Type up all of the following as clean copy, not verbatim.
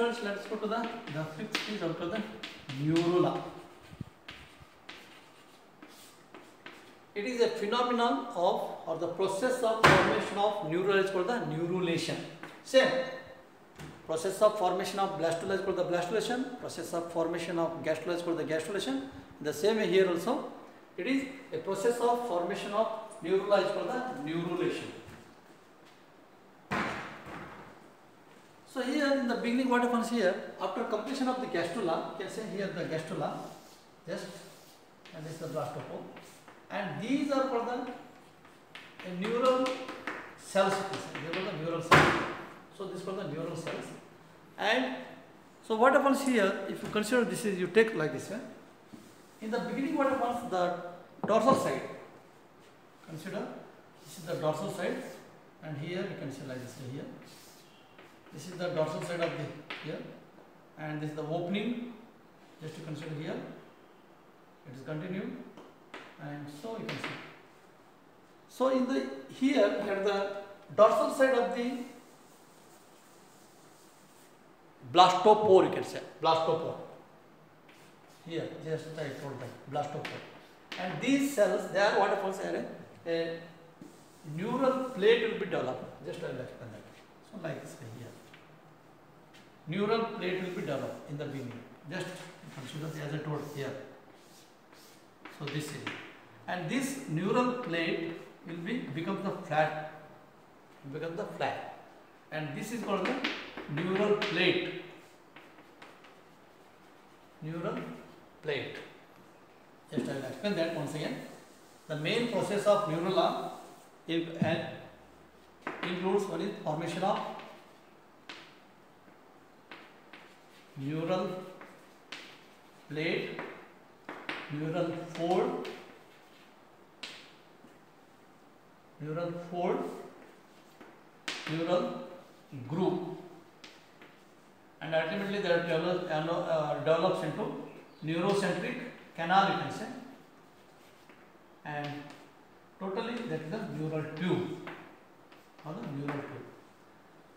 students, let's go to the fifth is out of the neurula. It is a phenomenon of or the process of formation of neurula is called the neurulation. Same process of formation of blastula is called the blastulation. Process of formation of gastrula is called the gastrulation. The same way here also, it is a process of formation of neurula is called the neurulation. So here in the beginning, what happens here, after completion of the gastrula, you can say here the gastrula, just, and this is the blastopore, and these are called the neural cells. They are called the neural cells. So this is called the neural cells. And so what happens here, if you consider this is, you take like this, in the beginning what happens, the dorsal side, consider this is the dorsal side, and here you can say like this here. This is the dorsal side of the here, and this is the opening, just to consider here, it is continued, and so you can see. So in the here at the dorsal side of the blastopore, you can say blastopore. Here, just I told that blastopore, and these cells, they are what happens here, a neural plate will be developed. Just I will explain that. So like this here. Neural plate will be developed in the beginning. Just consider as I told here. So this is, and this neural plate will become the flat, and this is called the neural plate. Neural plate. Just I will explain that once again. The main process of neurula includes one is formation of neural plate, neural fold, neural groove, and ultimately that develops into neurocentric canal, you can say, and totally that is the neural tube or the neural tube.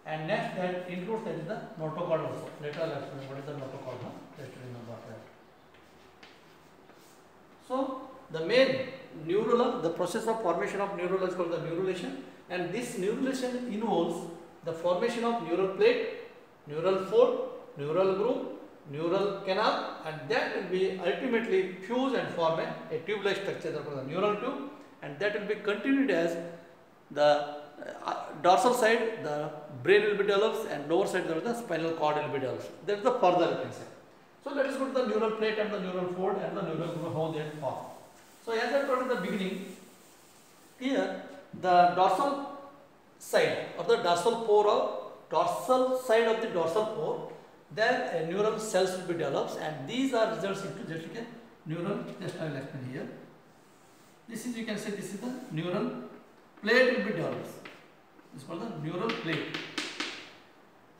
And next that includes that is the notochord also. Later I will explain what is the notochord. Just remember that. So the main neurula, the process of formation of neurula is called the neurulation, and this neurulation involves the formation of neural plate, neural fold, neural groove, neural canal, and that will be ultimately fuse and form a tube-like structure called the neural tube, and that will be continued as the dorsal side, the brain will be developed, and lower side the spinal cord will be developed. That is the further you can say. So let us go to the neural plate and the neural fold and the neural groove, how they form. So as I told in the beginning, here the dorsal side of the dorsal side of the dorsal pore, there neural cells will be developed, and these are results into just like a neural. Just I will explain here. This is, you can say, this is the neural plate will be developed. This is called the neural plate,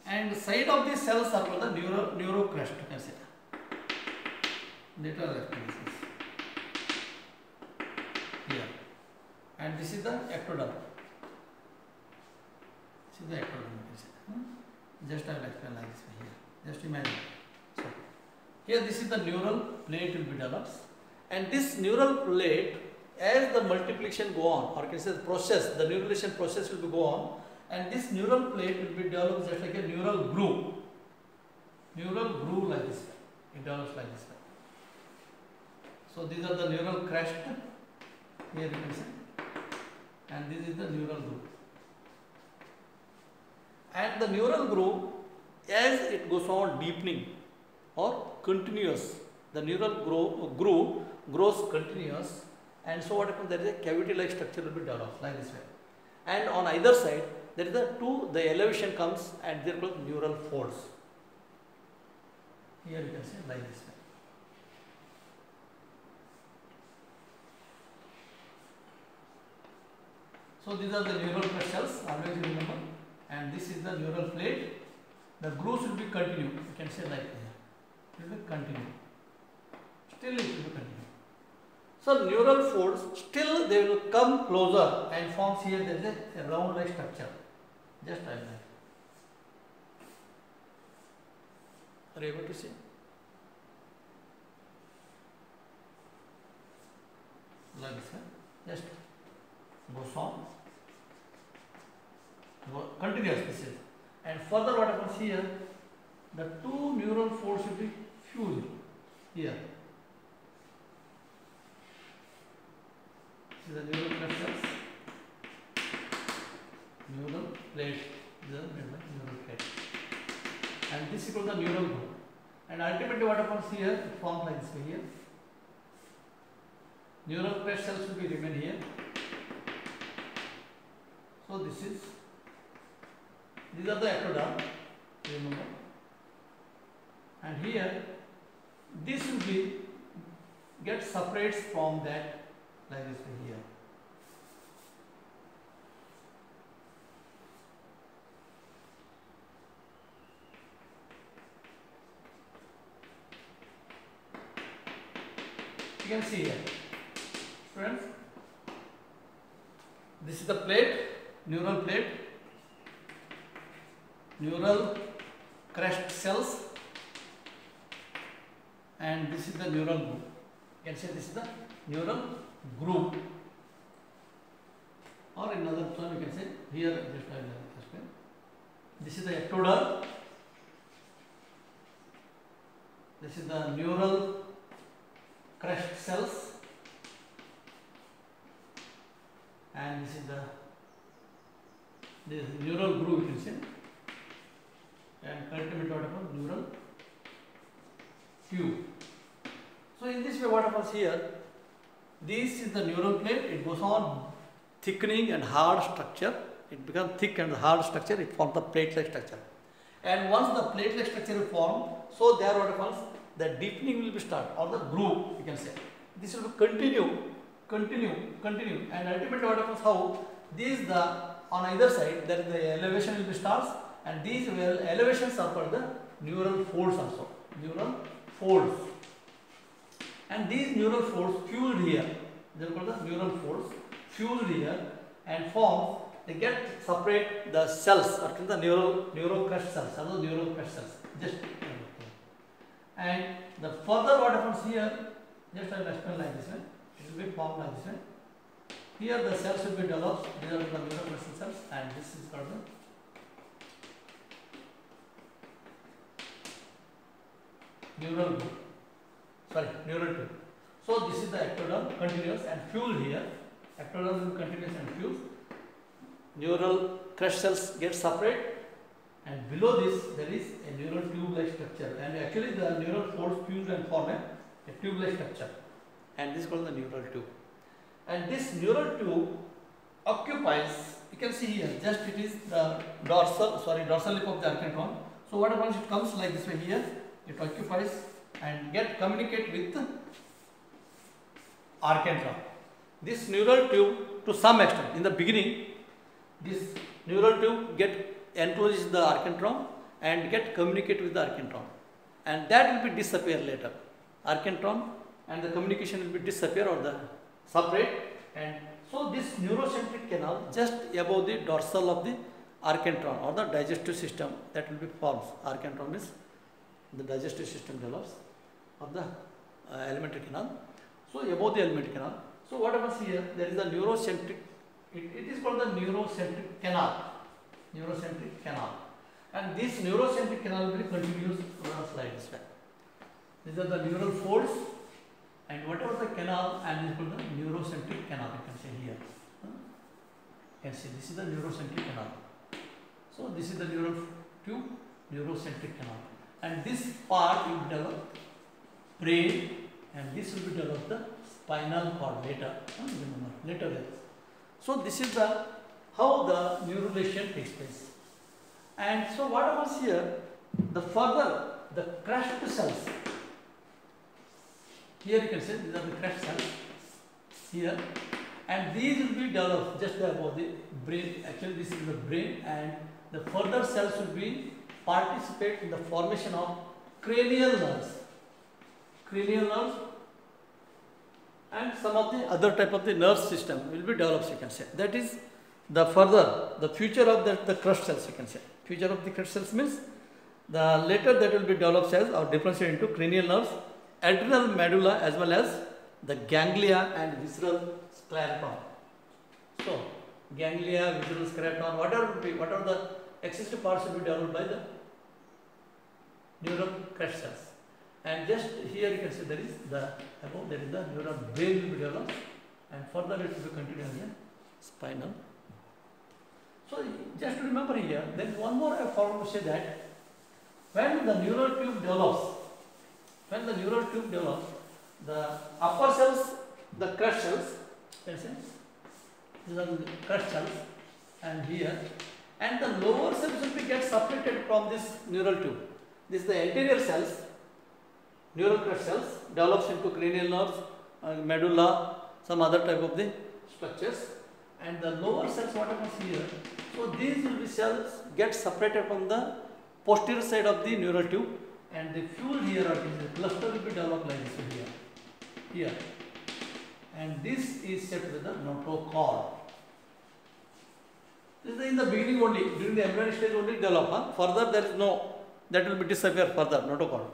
and the side of these cells are called the neurocrest, you can say. Later I will explain this here, and this is the ectoderm. This is the ectoderm, you can say. Just I will explain like this here. Just imagine. So here this is the neural plate will be developed, and this neural plate, as the multiplication go on, or can say the process, the neurulation process will be go on, and this neural plate will be developed just like a neural groove. Neural groove like this. It develops like this. So these are the neural crest. Here you can see, and this is the neural groove. And the neural groove, as it goes on deepening or continuous, the neural groove grows continuous. And so what happens, there is a cavity-like structure will be developed like this way. And on either side, there is the elevation comes, and they are called neural folds. Here you can say like this way. So these are the neural cells, always remember. And this is the neural plate. The grooves will be continued. You can say like this. It will be continued. Still it will be continued. So neural folds, still they will come closer and forms here there is a round like structure. Just like that. Are you able to see? Like this, just goes on, continuous this is. And further what happens here, the two neural folds will be fused here. This is the neural clusters, neural plate, the neural plate, and this is called the neural group. And ultimately what happens here, it forms like this way here. Neural crest cells will be remain here. So these are the ectoderm, remember. And here, this will be get separates from that like this way here. You can see here, students, this is the plate, neural plate, neural crest cells, and this is the neural group. You can say this is the neural group, or in another term you can say here, just I will explain. This is the ectoderm, this is the neural crest cells, and this is the neural group, you can say, and ultimately what happens, neural tube. So in this way what happens here, this is the neural plate, it goes on thickening and hard structure, it becomes thick and hard structure, it forms the plate-like structure. And once the plate-like structure is formed, so there what happens, the deepening will be start, or the groove you can say. This will continue, and ultimately what happens, how these the on either side there is the elevation will be starts, and these elevations are called the neural folds also, neural folds. And these neural folds fused here, they are called the neural folds, fused here and form, they get separate the cells or the neural crest cells, other neural crest cells. Just and the further what happens here, just I will explain like this way, it will be formed like this way. Here the cells will be developed, these are the neural crest cells, and this is called the neural group. Neural tube. So this is the ectoderm, continuous and fused here. Ectoderm will be continuous and fused. Neural crest cells get separate, and below this there is a neural tube-like structure. And actually the neural folds fuse and form a tube-like structure. And this is called the neural tube. And this neural tube occupies, you can see here, just it is the dorsal lip of the architron. So what happens, it comes like this way here, it occupies and communicate with architron. This neural tube, to some extent, in the beginning, this neural tube encloses the architron and communicate with the architron, and that will be disappear later. Architron and the communication will be disappear or the separate, and so this neurocentric canal just above the dorsal of the architron or the digestive system, that will be formed. Architron means the digestive system develops of the alimentary canal. So above the alimentary canal. So what happens here? There is a neurocentric. It is called the neurocentric canal. Neurocentric canal. And this neurocentric canal will be continuous like this way. These are the neural folds, and whatever the canal, and this is called the neurocentric canal. You can say here. You can see this is the neurocentric canal. So this is the neural tube, neurocentric canal. And this part will develop brain, and this will be developed the spinal cord later. Later. So this is the how the neurulation takes place. And so what happens here? The further the crest cells. Here you can say these are the crest cells here, and these will be developed just above the brain. Actually, this is the brain, and the further cells will be participate in the formation of cranial nerves, and some of the other type of the nerve system will be developed. You can say that is the further the future of the crest cells. You can say future of the crest cells means The later that will be developed as or differentiated into cranial nerves, adrenal medulla as well as the ganglia and visceral scleroton. So ganglia, visceral scleroton, whatever the excessive parts will be developed by the neural crest cells. And just here you can see there is the above, there is the neural brain will be developed, and further it will be continued as a spinal. So just remember here, there is one more I forgot to say that when the neural tube develops, the upper cells, the crest cells, can say these are the crest cells, and here, and the lower cells will be get separated from this neural tube. This is the anterior cells, neural crest cells develops into cranial nerves, medulla, some other type of the structures, and the lower cells what happens here. So these will be cells get separated from the posterior side of the neural tube, and the fuel here or the cluster will be developed like this here, and this is set with the notochord. This is in the beginning only, during the embryonic stage only develop. Further there is no, that will be disappear further, notochord.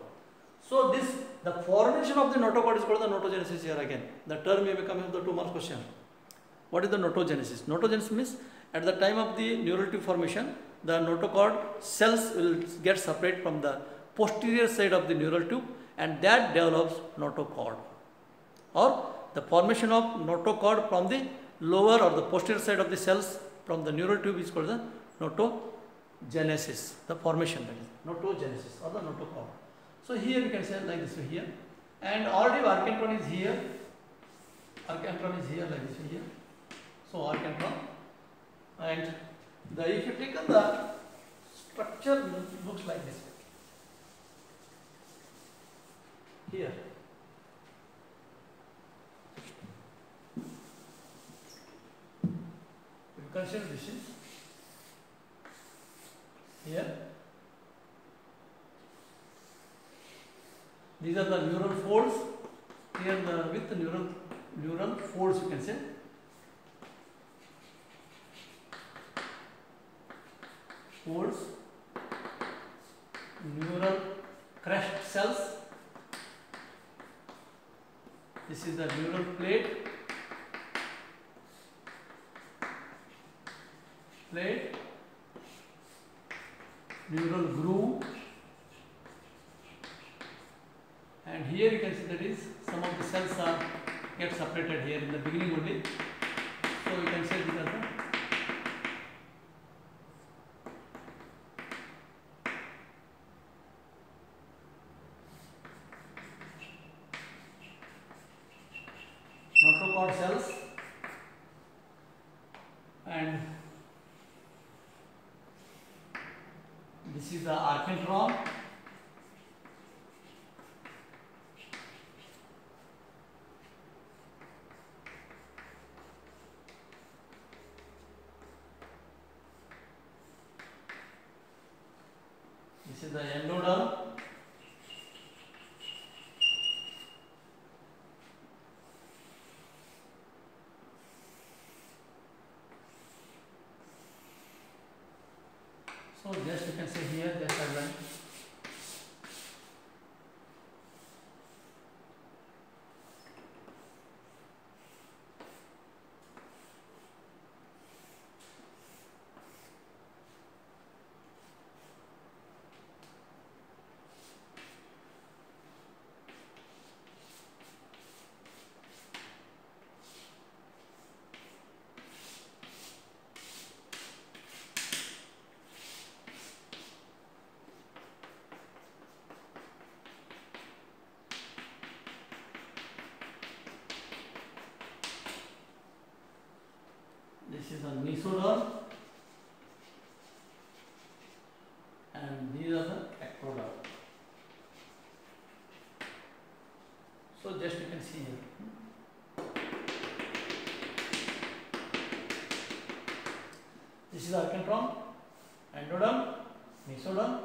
So this, the formation of the notochord is called the notogenesis here again. The term may be coming in the 2 marks question. What is the notogenesis? Notogenesis means at the time of the neural tube formation, the notochord cells will get separate from the posterior side of the neural tube, and that develops notochord. Or the formation of notochord from the lower or the posterior side of the cells from the neural tube is called the notogenesis. The formation, that is notogenesis or the notochord. So here you can say like this here, and already architron is here. Architron is here like this here. So architron, and if you take the structure looks like this here. You consider this is here. These are the neural folds. Here with the neural folds you can say. Folds, neural crest cells. This is the neural plate, neural groove, and here you can see that is some of the cells are get separated here in the beginning only. So you can say these are the notochord cells, and this is the architron, this is the endoderm, so just you can say here, just outline. This is a mesoderm, and these are the ectoderm. So just you can see here. This is architron, endoderm, mesoderm.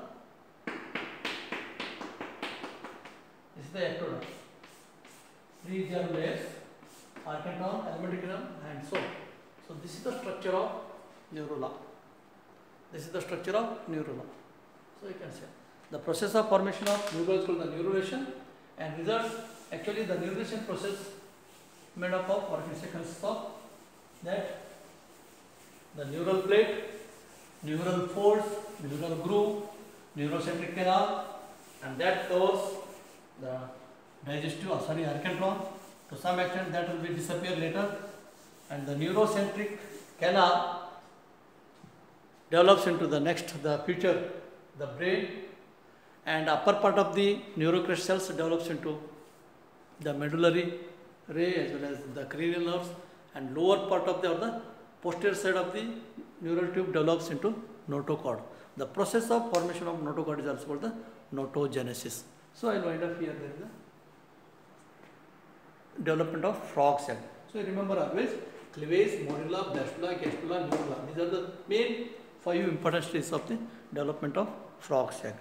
This is the ectoderm. 3 germ layers, architron, helminthecum, and so. So this is the structure of neurula. So you can say. The process of formation of neural is called the neurulation, and results actually the neurulation process made up of, or we say consists of, that the neural plate, neural folds, neural groove, neurocentric canal, and that covers the digestive, architron. To some extent that will be disappear later, and the neurocentric canal develops into the next, the future, the brain, and upper part of the neurocrest cells develops into the medullary ray as well as the cranial nerves, and lower part of the posterior side of the neural tube develops into notochord. The process of formation of notochord is also called the notogenesis. So I will wind up here. There is a development of frog's egg. So remember always cleavage, morula, blastula, gastrula, neurula. These are the main 5 important stages of the development of frog's egg.